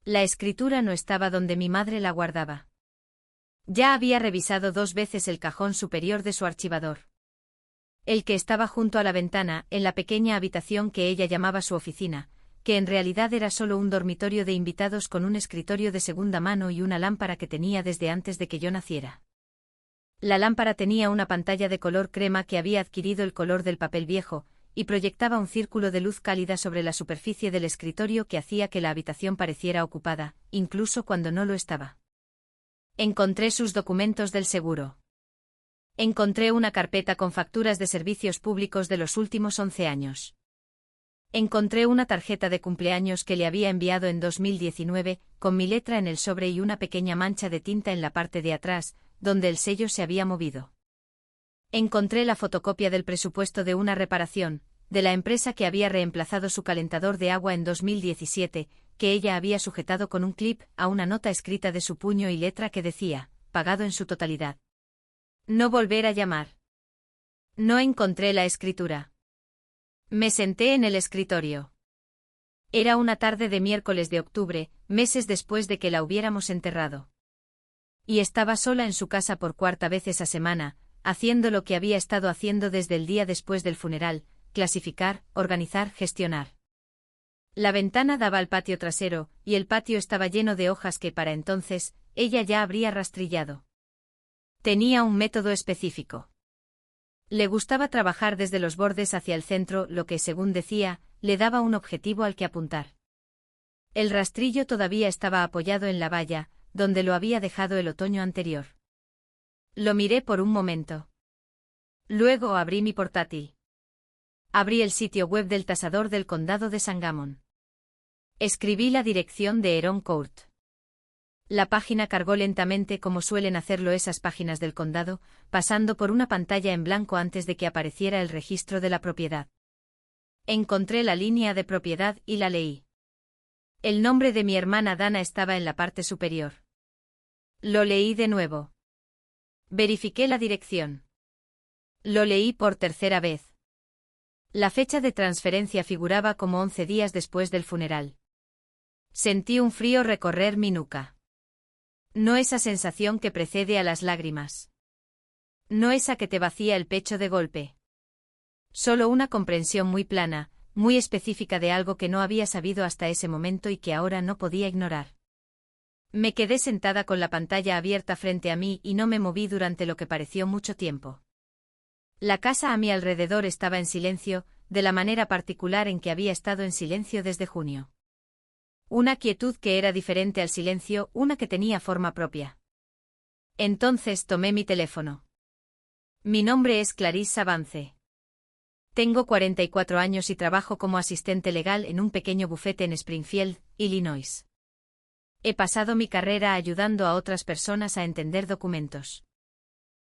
La escritura no estaba donde mi madre la guardaba. Ya había revisado 2 veces el cajón superior de su archivador. El que estaba junto a la ventana, en la pequeña habitación que ella llamaba su oficina, que en realidad era solo un dormitorio de invitados con un escritorio de segunda mano y una lámpara que tenía desde antes de que yo naciera. La lámpara tenía una pantalla de color crema que había adquirido el color del papel viejo, y proyectaba un círculo de luz cálida sobre la superficie del escritorio que hacía que la habitación pareciera ocupada, incluso cuando no lo estaba. Encontré sus documentos del seguro. Encontré una carpeta con facturas de servicios públicos de los últimos 11 años. Encontré una tarjeta de cumpleaños que le había enviado en 2019, con mi letra en el sobre y una pequeña mancha de tinta en la parte de atrás, donde el sello se había movido. Encontré la fotocopia del presupuesto de una reparación, de la empresa que había reemplazado su calentador de agua en 2017, que ella había sujetado con un clip a una nota escrita de su puño y letra que decía, pagado en su totalidad. No volver a llamar. No encontré la escritura. Me senté en el escritorio. Era una tarde de miércoles de octubre, meses después de que la hubiéramos enterrado. Y estaba sola en su casa por 4ª vez esa semana, haciendo lo que había estado haciendo desde el día después del funeral, clasificar, organizar, gestionar. La ventana daba al patio trasero, y el patio estaba lleno de hojas que para entonces, ella ya habría rastrillado. Tenía un método específico. Le gustaba trabajar desde los bordes hacia el centro, lo que, según decía, le daba un objetivo al que apuntar. El rastrillo todavía estaba apoyado en la valla, donde lo había dejado el otoño anterior. Lo miré por un momento. Luego abrí mi portátil. Abrí el sitio web del tasador del condado de Sangamon. Escribí la dirección de Heron Court. La página cargó lentamente como suelen hacerlo esas páginas del condado, pasando por una pantalla en blanco antes de que apareciera el registro de la propiedad. Encontré la línea de propiedad y la leí. El nombre de mi hermana Dana estaba en la parte superior. Lo leí de nuevo. Verifiqué la dirección. Lo leí por 3ª vez. La fecha de transferencia figuraba como 11 días después del funeral. Sentí un frío recorrer mi nuca. No esa sensación que precede a las lágrimas. No esa que te vacía el pecho de golpe. Solo una comprensión muy plana, muy específica de algo que no había sabido hasta ese momento y que ahora no podía ignorar. Me quedé sentada con la pantalla abierta frente a mí y no me moví durante lo que pareció mucho tiempo. La casa a mi alrededor estaba en silencio, de la manera particular en que había estado en silencio desde junio. Una quietud que era diferente al silencio, una que tenía forma propia. Entonces tomé mi teléfono. Mi nombre es Clarice Avance. Tengo 44 años y trabajo como asistente legal en un pequeño bufete en Springfield, Illinois. He pasado mi carrera ayudando a otras personas a entender documentos.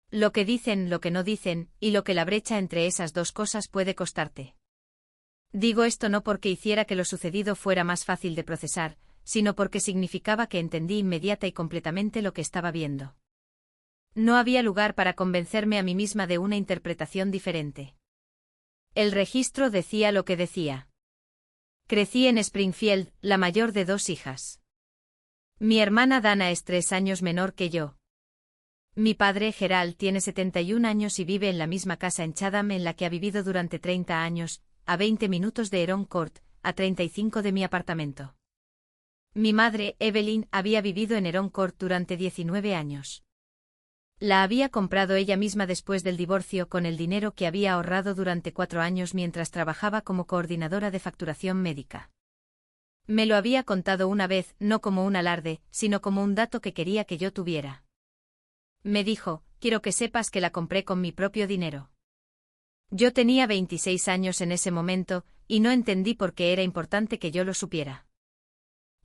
Lo que dicen, lo que no dicen, y lo que la brecha entre esas dos cosas puede costarte. Digo esto no porque hiciera que lo sucedido fuera más fácil de procesar, sino porque significaba que entendí inmediata y completamente lo que estaba viendo. No había lugar para convencerme a mí misma de una interpretación diferente. El registro decía lo que decía. Crecí en Springfield, la mayor de 2 hijas. Mi hermana Dana es 3 años menor que yo. Mi padre, Gerald, tiene 71 años y vive en la misma casa en Chatham en la que ha vivido durante 30 años, a 20 minutos de Heron Court, a 35 de mi apartamento. Mi madre, Evelyn, había vivido en Heron Court durante 19 años. La había comprado ella misma después del divorcio con el dinero que había ahorrado durante 4 años mientras trabajaba como coordinadora de facturación médica. Me lo había contado una vez, no como un alarde, sino como un dato que quería que yo tuviera. Me dijo, quiero que sepas que la compré con mi propio dinero. Yo tenía 26 años en ese momento, y no entendí por qué era importante que yo lo supiera.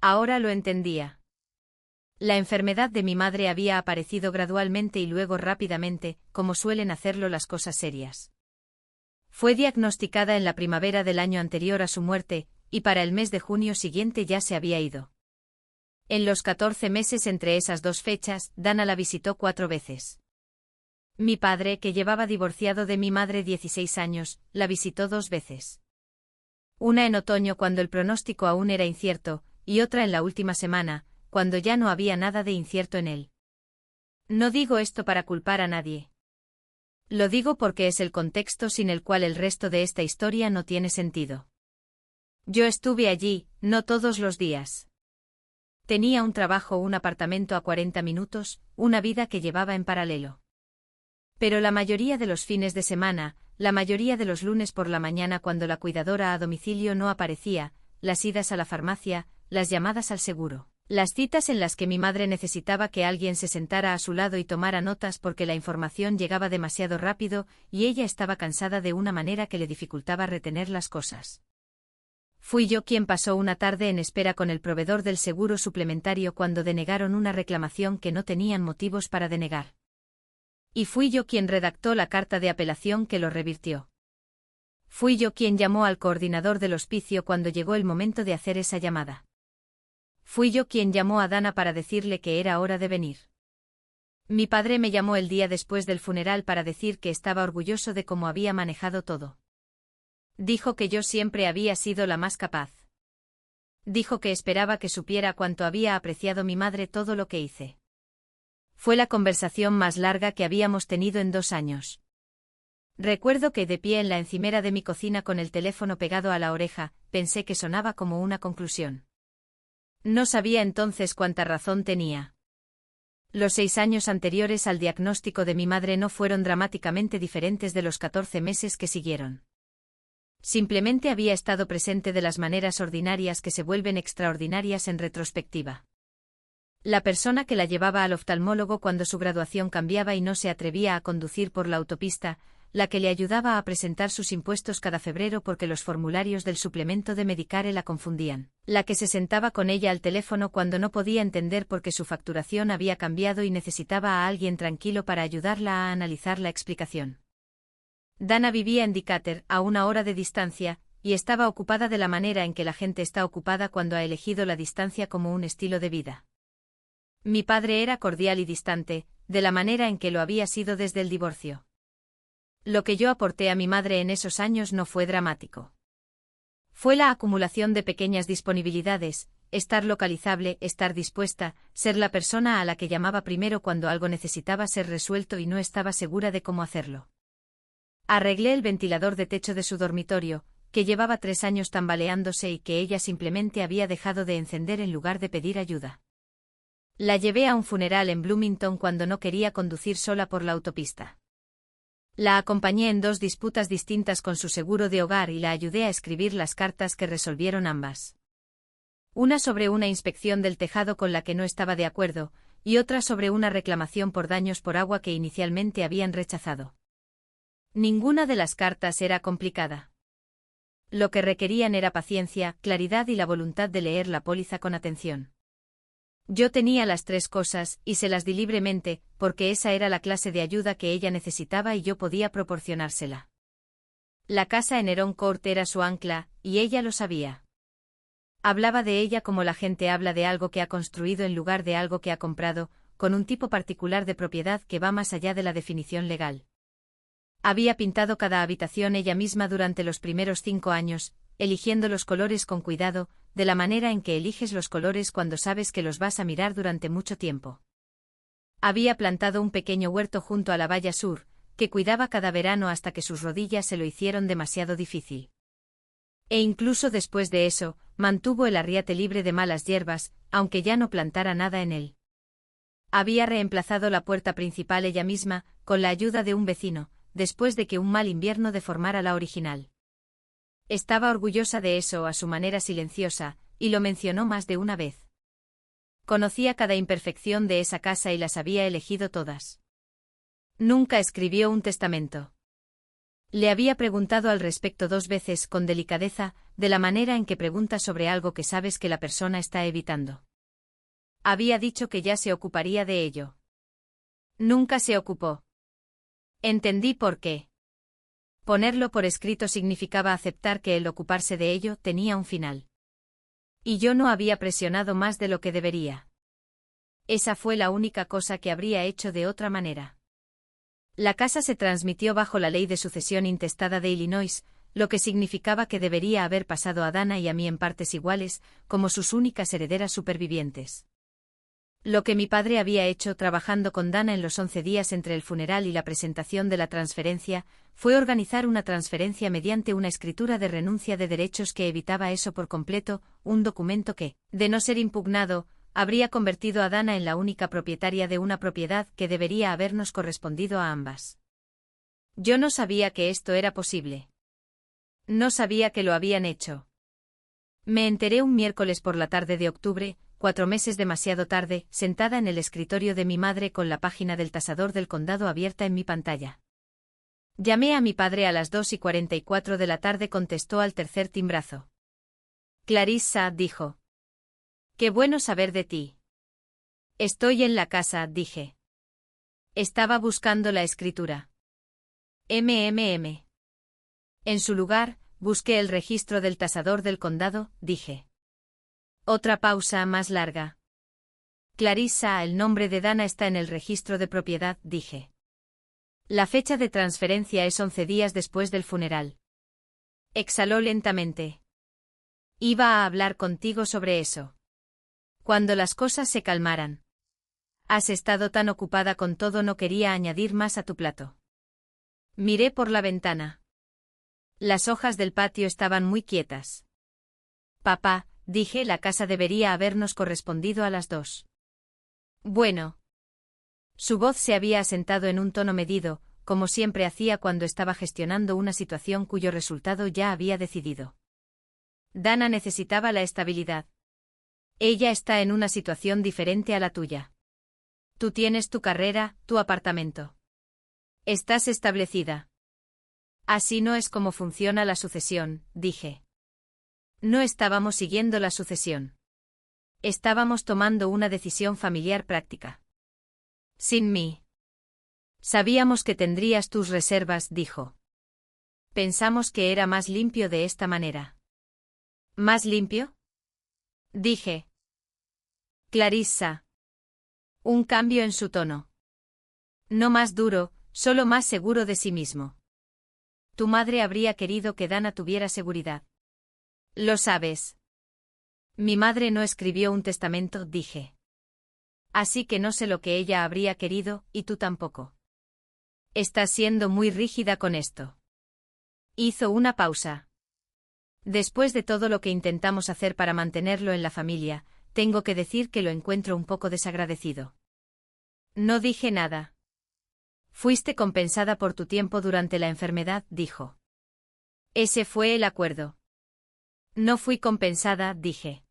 Ahora lo entendía. La enfermedad de mi madre había aparecido gradualmente y luego rápidamente, como suelen hacerlo las cosas serias. Fue diagnosticada en la primavera del año anterior a su muerte, y para el mes de junio siguiente ya se había ido. En los 14 meses entre esas 2 fechas, Dana la visitó 4 veces. Mi padre, que llevaba divorciado de mi madre 16 años, la visitó 2 veces. Una en otoño cuando el pronóstico aún era incierto, y otra en la última semana, cuando ya no había nada de incierto en él. No digo esto para culpar a nadie. Lo digo porque es el contexto sin el cual el resto de esta historia no tiene sentido. Yo estuve allí, no todos los días. Tenía un trabajo, un apartamento a 40 minutos, una vida que llevaba en paralelo. Pero la mayoría de los fines de semana, la mayoría de los lunes por la mañana cuando la cuidadora a domicilio no aparecía, las idas a la farmacia, las llamadas al seguro, las citas en las que mi madre necesitaba que alguien se sentara a su lado y tomara notas porque la información llegaba demasiado rápido y ella estaba cansada de una manera que le dificultaba retener las cosas. Fui yo quien pasó una tarde en espera con el proveedor del seguro suplementario cuando denegaron una reclamación que no tenían motivos para denegar. Y fui yo quien redactó la carta de apelación que lo revirtió. Fui yo quien llamó al coordinador del hospicio cuando llegó el momento de hacer esa llamada. Fui yo quien llamó a Dana para decirle que era hora de venir. Mi padre me llamó el día después del funeral para decir que estaba orgulloso de cómo había manejado todo. Dijo que yo siempre había sido la más capaz. Dijo que esperaba que supiera cuánto había apreciado mi madre todo lo que hice. Fue la conversación más larga que habíamos tenido en 2 años. Recuerdo que de pie en la encimera de mi cocina con el teléfono pegado a la oreja, pensé que sonaba como una conclusión. No sabía entonces cuánta razón tenía. Los 6 años anteriores al diagnóstico de mi madre no fueron dramáticamente diferentes de los 14 meses que siguieron. Simplemente había estado presente de las maneras ordinarias que se vuelven extraordinarias en retrospectiva. La persona que la llevaba al oftalmólogo cuando su graduación cambiaba y no se atrevía a conducir por la autopista, la que le ayudaba a presentar sus impuestos cada febrero porque los formularios del suplemento de Medicare la confundían, la que se sentaba con ella al teléfono cuando no podía entender por qué su facturación había cambiado y necesitaba a alguien tranquilo para ayudarla a analizar la explicación. Dana vivía en Decatur, a 1 hora de distancia, y estaba ocupada de la manera en que la gente está ocupada cuando ha elegido la distancia como un estilo de vida. Mi padre era cordial y distante, de la manera en que lo había sido desde el divorcio. Lo que yo aporté a mi madre en esos años no fue dramático. Fue la acumulación de pequeñas disponibilidades, estar localizable, estar dispuesta, ser la persona a la que llamaba primero cuando algo necesitaba ser resuelto y no estaba segura de cómo hacerlo. Arreglé el ventilador de techo de su dormitorio, que llevaba 3 años tambaleándose y que ella simplemente había dejado de encender en lugar de pedir ayuda. La llevé a un funeral en Bloomington cuando no quería conducir sola por la autopista. La acompañé en 2 disputas distintas con su seguro de hogar y la ayudé a escribir las cartas que resolvieron ambas. Una sobre una inspección del tejado con la que no estaba de acuerdo, y otra sobre una reclamación por daños por agua que inicialmente habían rechazado. Ninguna de las cartas era complicada. Lo que requerían era paciencia, claridad y la voluntad de leer la póliza con atención. Yo tenía las 3 cosas, y se las di libremente, porque esa era la clase de ayuda que ella necesitaba y yo podía proporcionársela. La casa en Heron Court era su ancla, y ella lo sabía. Hablaba de ella como la gente habla de algo que ha construido en lugar de algo que ha comprado, con un tipo particular de propiedad que va más allá de la definición legal. Había pintado cada habitación ella misma durante los primeros 5 años, eligiendo los colores con cuidado, de la manera en que eliges los colores cuando sabes que los vas a mirar durante mucho tiempo. Había plantado un pequeño huerto junto a la valla sur, que cuidaba cada verano hasta que sus rodillas se lo hicieron demasiado difícil. E incluso después de eso, mantuvo el arriate libre de malas hierbas, aunque ya no plantara nada en él. Había reemplazado la puerta principal ella misma, con la ayuda de un vecino, después de que un mal invierno deformara la original. Estaba orgullosa de eso a su manera silenciosa, y lo mencionó más de una vez. Conocía cada imperfección de esa casa y las había elegido todas. Nunca escribió un testamento. Le había preguntado al respecto 2 veces con delicadeza, de la manera en que preguntas sobre algo que sabes que la persona está evitando. Había dicho que ya se ocuparía de ello. Nunca se ocupó. Entendí por qué. Ponerlo por escrito significaba aceptar que el ocuparse de ello tenía un final. Y yo no había presionado más de lo que debería. Esa fue la única cosa que habría hecho de otra manera. La casa se transmitió bajo la ley de sucesión intestada de Illinois, lo que significaba que debería haber pasado a Dana y a mí en partes iguales, como sus únicas herederas supervivientes. Lo que mi padre había hecho trabajando con Dana en los 11 días entre el funeral y la presentación de la transferencia, fue organizar una transferencia mediante una escritura de renuncia de derechos que evitaba eso por completo, un documento que, de no ser impugnado, habría convertido a Dana en la única propietaria de una propiedad que debería habernos correspondido a ambas. Yo no sabía que esto era posible. No sabía que lo habían hecho. Me enteré un miércoles por la tarde de octubre, 4 meses demasiado tarde, sentada en el escritorio de mi madre con la página del tasador del condado abierta en mi pantalla. Llamé a mi padre a las 2:44 de la tarde, contestó al tercer timbrazo. Clarissa, dijo. Qué bueno saber de ti. Estoy en la casa, dije. Estaba buscando la escritura. En su lugar, busqué el registro del tasador del condado, dije. Otra pausa más larga. Clarissa, el nombre de Dana está en el registro de propiedad, dije. La fecha de transferencia es 11 días después del funeral. Exhaló lentamente. Iba a hablar contigo sobre eso. Cuando las cosas se calmaran. Has estado tan ocupada con todo, no quería añadir más a tu plato. Miré por la ventana. Las hojas del patio estaban muy quietas. Papá, dije, la casa debería habernos correspondido a las 2. Bueno. Su voz se había asentado en un tono medido, como siempre hacía cuando estaba gestionando una situación cuyo resultado ya había decidido. Dana necesitaba la estabilidad. Ella está en una situación diferente a la tuya. Tú tienes tu carrera, tu apartamento. Estás establecida. Así no es como funciona la sucesión, dije. No estábamos siguiendo la sucesión. Estábamos tomando una decisión familiar práctica. Sin mí. Sabíamos que tendrías tus reservas, dijo. Pensamos que era más limpio de esta manera. ¿Más limpio? Dije. Clarissa. Un cambio en su tono. No más duro, solo más seguro de sí mismo. Tu madre habría querido que Dana tuviera seguridad. Lo sabes. Mi madre no escribió un testamento, dije. Así que no sé lo que ella habría querido, y tú tampoco. Estás siendo muy rígida con esto. Hizo una pausa. Después de todo lo que intentamos hacer para mantenerlo en la familia, tengo que decir que lo encuentro un poco desagradecido. No dije nada. Fuiste compensada por tu tiempo durante la enfermedad, dijo. Ese fue el acuerdo. No fui compensada, dije.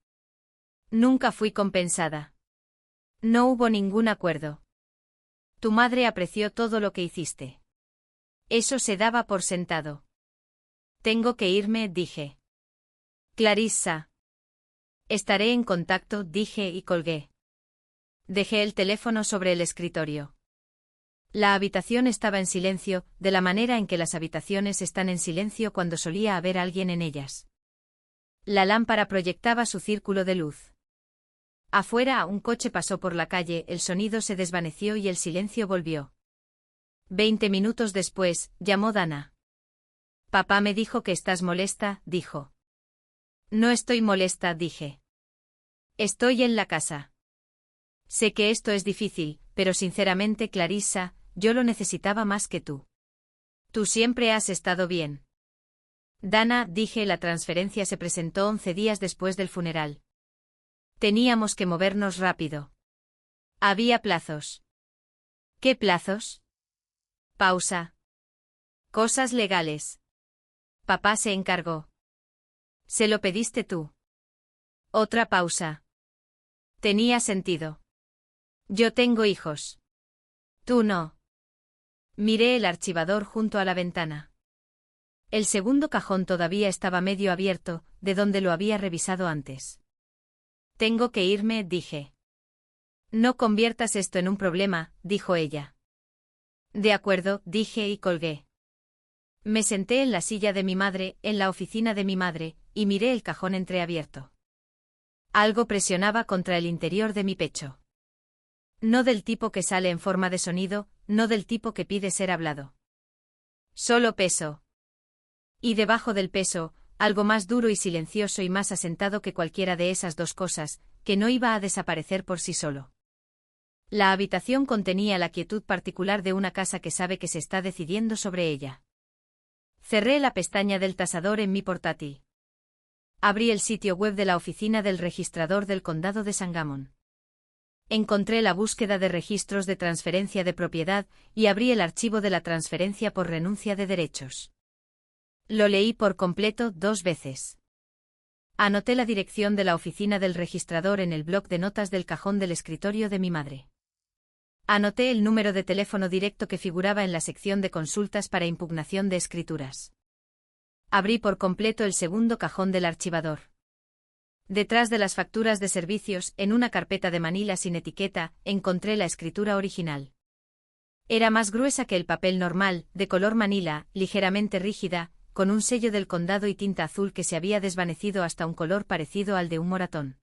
Nunca fui compensada. No hubo ningún acuerdo. Tu madre apreció todo lo que hiciste. Eso se daba por sentado. Tengo que irme, dije. Clarissa. Estaré en contacto, dije y colgué. Dejé el teléfono sobre el escritorio. La habitación estaba en silencio, de la manera en que las habitaciones están en silencio cuando solía haber alguien en ellas. La lámpara proyectaba su círculo de luz. Afuera, un coche pasó por la calle, el sonido se desvaneció y el silencio volvió. 20 minutos después, llamó Dana. Papá me dijo que estás molesta, dijo. No estoy molesta, dije. Estoy en la casa. Sé que esto es difícil, pero sinceramente, Clarissa, yo lo necesitaba más que tú. Tú siempre has estado bien. Dana, dije, la transferencia se presentó 11 días después del funeral. Teníamos que movernos rápido. Había plazos. ¿Qué plazos? Pausa. Cosas legales. Papá se encargó. ¿Se lo pediste tú? Otra pausa. Tenía sentido. Yo tengo hijos. Tú no. Miré el archivador junto a la ventana. El segundo cajón todavía estaba medio abierto, de donde lo había revisado antes. Tengo que irme, dije. No conviertas esto en un problema, dijo ella. De acuerdo, dije y colgué. Me senté en la silla de mi madre, en la oficina de mi madre, y miré el cajón entreabierto. Algo presionaba contra el interior de mi pecho. No del tipo que sale en forma de sonido, no del tipo que pide ser hablado. Solo peso. Y debajo del peso, algo más duro y silencioso y más asentado que cualquiera de esas dos cosas, que no iba a desaparecer por sí solo. La habitación contenía la quietud particular de una casa que sabe que se está decidiendo sobre ella. Cerré la pestaña del tasador en mi portátil. Abrí el sitio web de la oficina del registrador del condado de Sangamon. Encontré la búsqueda de registros de transferencia de propiedad y abrí el archivo de la transferencia por renuncia de derechos. Lo leí por completo 2 veces. Anoté la dirección de la oficina del registrador en el bloc de notas del cajón del escritorio de mi madre. Anoté el número de teléfono directo que figuraba en la sección de consultas para impugnación de escrituras. Abrí por completo el segundo cajón del archivador. Detrás de las facturas de servicios, en una carpeta de manila sin etiqueta, encontré la escritura original. Era más gruesa que el papel normal, de color manila, ligeramente rígida, con un sello del condado y tinta azul que se había desvanecido hasta un color parecido al de un moratón.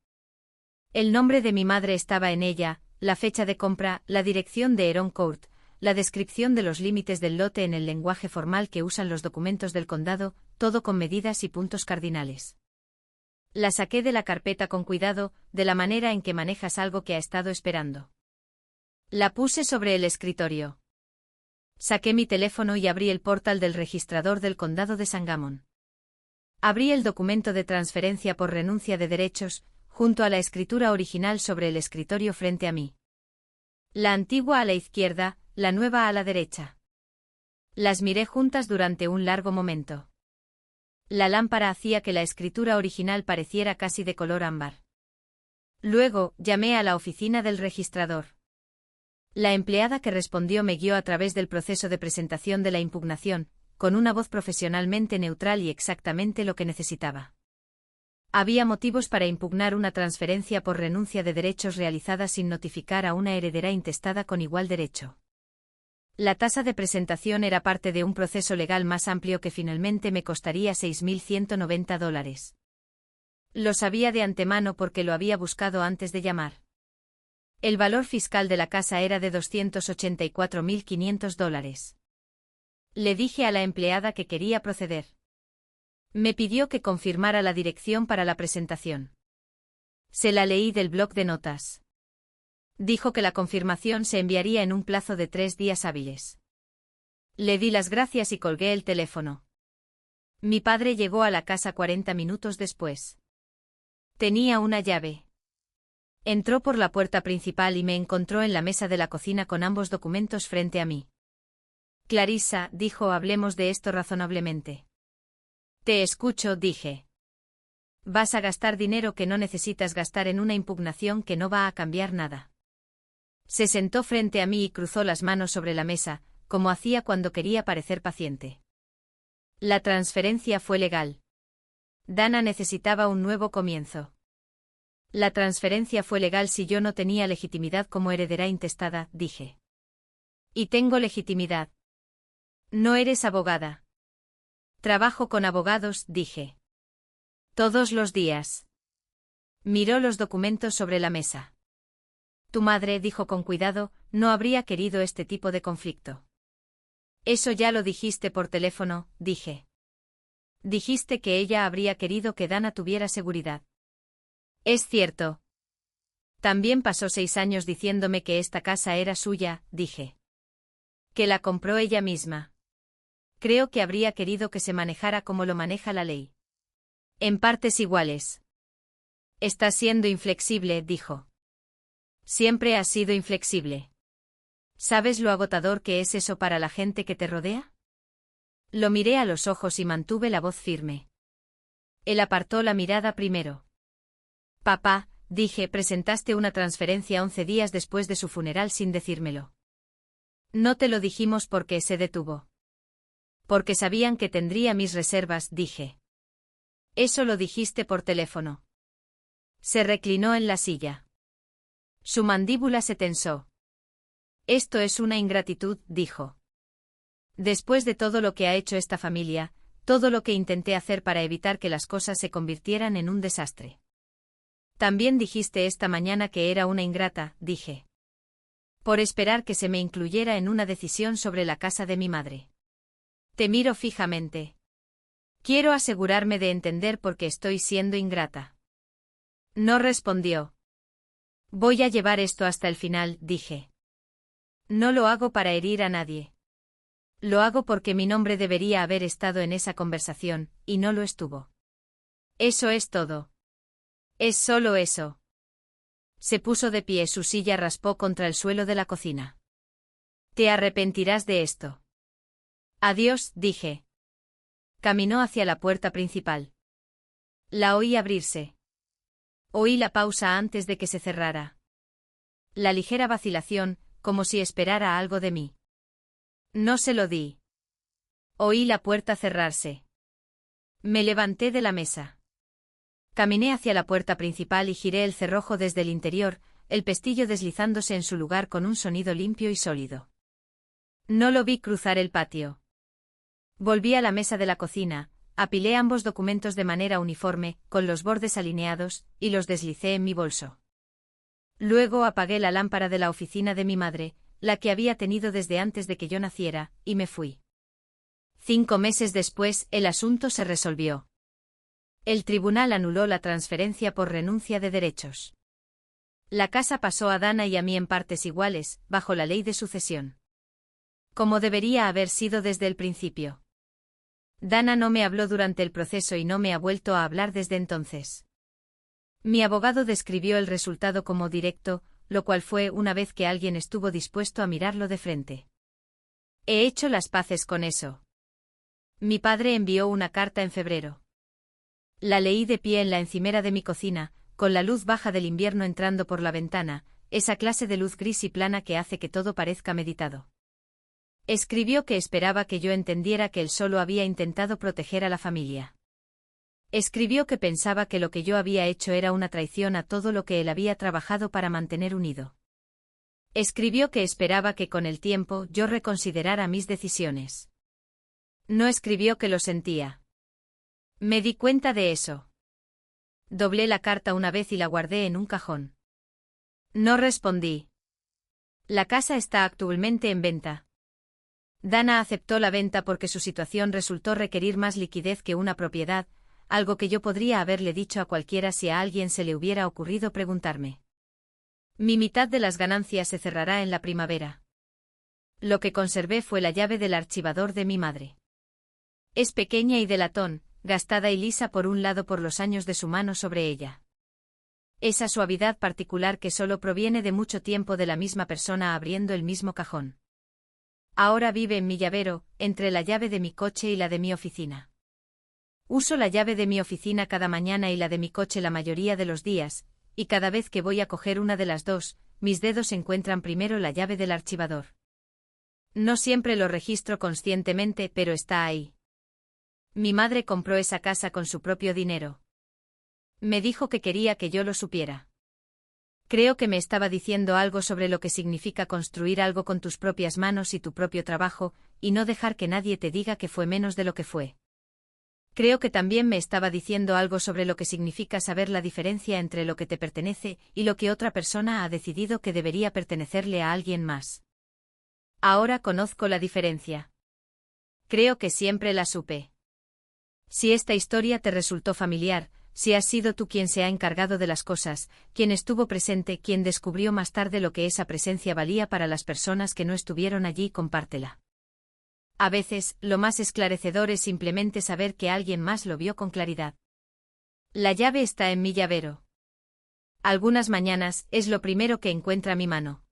El nombre de mi madre estaba en ella, la fecha de compra, la dirección de Heron Court, la descripción de los límites del lote en el lenguaje formal que usan los documentos del condado, todo con medidas y puntos cardinales. La saqué de la carpeta con cuidado, de la manera en que manejas algo que ha estado esperando. La puse sobre el escritorio. Saqué mi teléfono y abrí el portal del registrador del condado de Sangamon. Abrí el documento de transferencia por renuncia de derechos, junto a la escritura original sobre el escritorio frente a mí. La antigua a la izquierda, la nueva a la derecha. Las miré juntas durante un largo momento. La lámpara hacía que la escritura original pareciera casi de color ámbar. Luego, llamé a la oficina del registrador. La empleada que respondió me guió a través del proceso de presentación de la impugnación, con una voz profesionalmente neutral y exactamente lo que necesitaba. Había motivos para impugnar una transferencia por renuncia de derechos realizada sin notificar a una heredera intestada con igual derecho. La tasa de presentación era parte de un proceso legal más amplio que finalmente me costaría $6.190. Lo sabía de antemano porque lo había buscado antes de llamar. El valor fiscal de la casa era de $284.500. Le dije a la empleada que quería proceder. Me pidió que confirmara la dirección para la presentación. Se la leí del bloc de notas. Dijo que la confirmación se enviaría en un plazo de 3 días hábiles. Le di las gracias y colgué el teléfono. Mi padre llegó a la casa 40 minutos después. Tenía una llave. Entró por la puerta principal y me encontró en la mesa de la cocina con ambos documentos frente a mí. Clarissa, dijo, hablemos de esto razonablemente. Te escucho, dije. Vas a gastar dinero que no necesitas gastar en una impugnación que no va a cambiar nada. Se sentó frente a mí y cruzó las manos sobre la mesa, como hacía cuando quería parecer paciente. La transferencia fue legal. Dana necesitaba un nuevo comienzo. La transferencia fue legal si yo no tenía legitimidad como heredera intestada, dije. Y tengo legitimidad. No eres abogada. Trabajo con abogados, dije. Todos los días. Miró los documentos sobre la mesa. Tu madre, dijo con cuidado, no habría querido este tipo de conflicto. Eso ya lo dijiste por teléfono, dije. Dijiste que ella habría querido que Dana tuviera seguridad. Es cierto. También pasó 6 años diciéndome que esta casa era suya, dije. Que la compró ella misma. Creo que habría querido que se manejara como lo maneja la ley. En partes iguales. Estás siendo inflexible, dijo. Siempre has sido inflexible. ¿Sabes lo agotador que es eso para la gente que te rodea? Lo miré a los ojos y mantuve la voz firme. Él apartó la mirada primero. Papá, dije, presentaste una transferencia 11 días después de su funeral sin decírmelo. No te lo dijimos porque se detuvo. Porque sabían que tendría mis reservas, dije. Eso lo dijiste por teléfono. Se reclinó en la silla. Su mandíbula se tensó. Esto es una ingratitud, dijo. Después de todo lo que ha hecho esta familia, todo lo que intenté hacer para evitar que las cosas se convirtieran en un desastre. También dijiste esta mañana que era una ingrata, dije. Por esperar que se me incluyera en una decisión sobre la casa de mi madre. Te miro fijamente. Quiero asegurarme de entender por qué estoy siendo ingrata. No respondió. Voy a llevar esto hasta el final, dije. No lo hago para herir a nadie. Lo hago porque mi nombre debería haber estado en esa conversación, y no lo estuvo. Eso es todo. Es solo eso. Se puso de pie, su silla raspó contra el suelo de la cocina. Te arrepentirás de esto. Adiós, dije. Caminó hacia la puerta principal. La oí abrirse. Oí la pausa antes de que se cerrara. La ligera vacilación, como si esperara algo de mí. No se lo di. Oí la puerta cerrarse. Me levanté de la mesa. Caminé hacia la puerta principal y giré el cerrojo desde el interior, el pestillo deslizándose en su lugar con un sonido limpio y sólido. No lo vi cruzar el patio. Volví a la mesa de la cocina, apilé ambos documentos de manera uniforme, con los bordes alineados, y los deslicé en mi bolso. Luego apagué la lámpara de la oficina de mi madre, la que había tenido desde antes de que yo naciera, y me fui. 5 meses después, el asunto se resolvió. El tribunal anuló la transferencia por renuncia de derechos. La casa pasó a Dana y a mí en partes iguales, bajo la ley de sucesión. Como debería haber sido desde el principio. Dana no me habló durante el proceso y no me ha vuelto a hablar desde entonces. Mi abogado describió el resultado como directo, lo cual fue una vez que alguien estuvo dispuesto a mirarlo de frente. He hecho las paces con eso. Mi padre envió una carta en febrero. La leí de pie en la encimera de mi cocina, con la luz baja del invierno entrando por la ventana, esa clase de luz gris y plana que hace que todo parezca meditado. Escribió que esperaba que yo entendiera que él solo había intentado proteger a la familia. Escribió que pensaba que lo que yo había hecho era una traición a todo lo que él había trabajado para mantener unido. Escribió que esperaba que con el tiempo yo reconsiderara mis decisiones. No escribió que lo sentía. Me di cuenta de eso. Doblé la carta una vez y la guardé en un cajón. No respondí. La casa está actualmente en venta. Dana aceptó la venta porque su situación resultó requerir más liquidez que una propiedad, algo que yo podría haberle dicho a cualquiera si a alguien se le hubiera ocurrido preguntarme. Mi mitad de las ganancias se cerrará en la primavera. Lo que conservé fue la llave del archivador de mi madre. Es pequeña y de latón, gastada y lisa por un lado por los años de su mano sobre ella. Esa suavidad particular que solo proviene de mucho tiempo de la misma persona abriendo el mismo cajón. Ahora vive en mi llavero, entre la llave de mi coche y la de mi oficina. Uso la llave de mi oficina cada mañana y la de mi coche la mayoría de los días, y cada vez que voy a coger una de las dos, mis dedos encuentran primero la llave del archivador. No siempre lo registro conscientemente, pero está ahí. Mi madre compró esa casa con su propio dinero. Me dijo que quería que yo lo supiera. Creo que me estaba diciendo algo sobre lo que significa construir algo con tus propias manos y tu propio trabajo, y no dejar que nadie te diga que fue menos de lo que fue. Creo que también me estaba diciendo algo sobre lo que significa saber la diferencia entre lo que te pertenece y lo que otra persona ha decidido que debería pertenecerle a alguien más. Ahora conozco la diferencia. Creo que siempre la supe. Si esta historia te resultó familiar, si has sido tú quien se ha encargado de las cosas, quien estuvo presente, quien descubrió más tarde lo que esa presencia valía para las personas que no estuvieron allí, compártela. A veces, lo más esclarecedor es simplemente saber que alguien más lo vio con claridad. La llave está en mi llavero. Algunas mañanas, es lo primero que encuentra mi mano.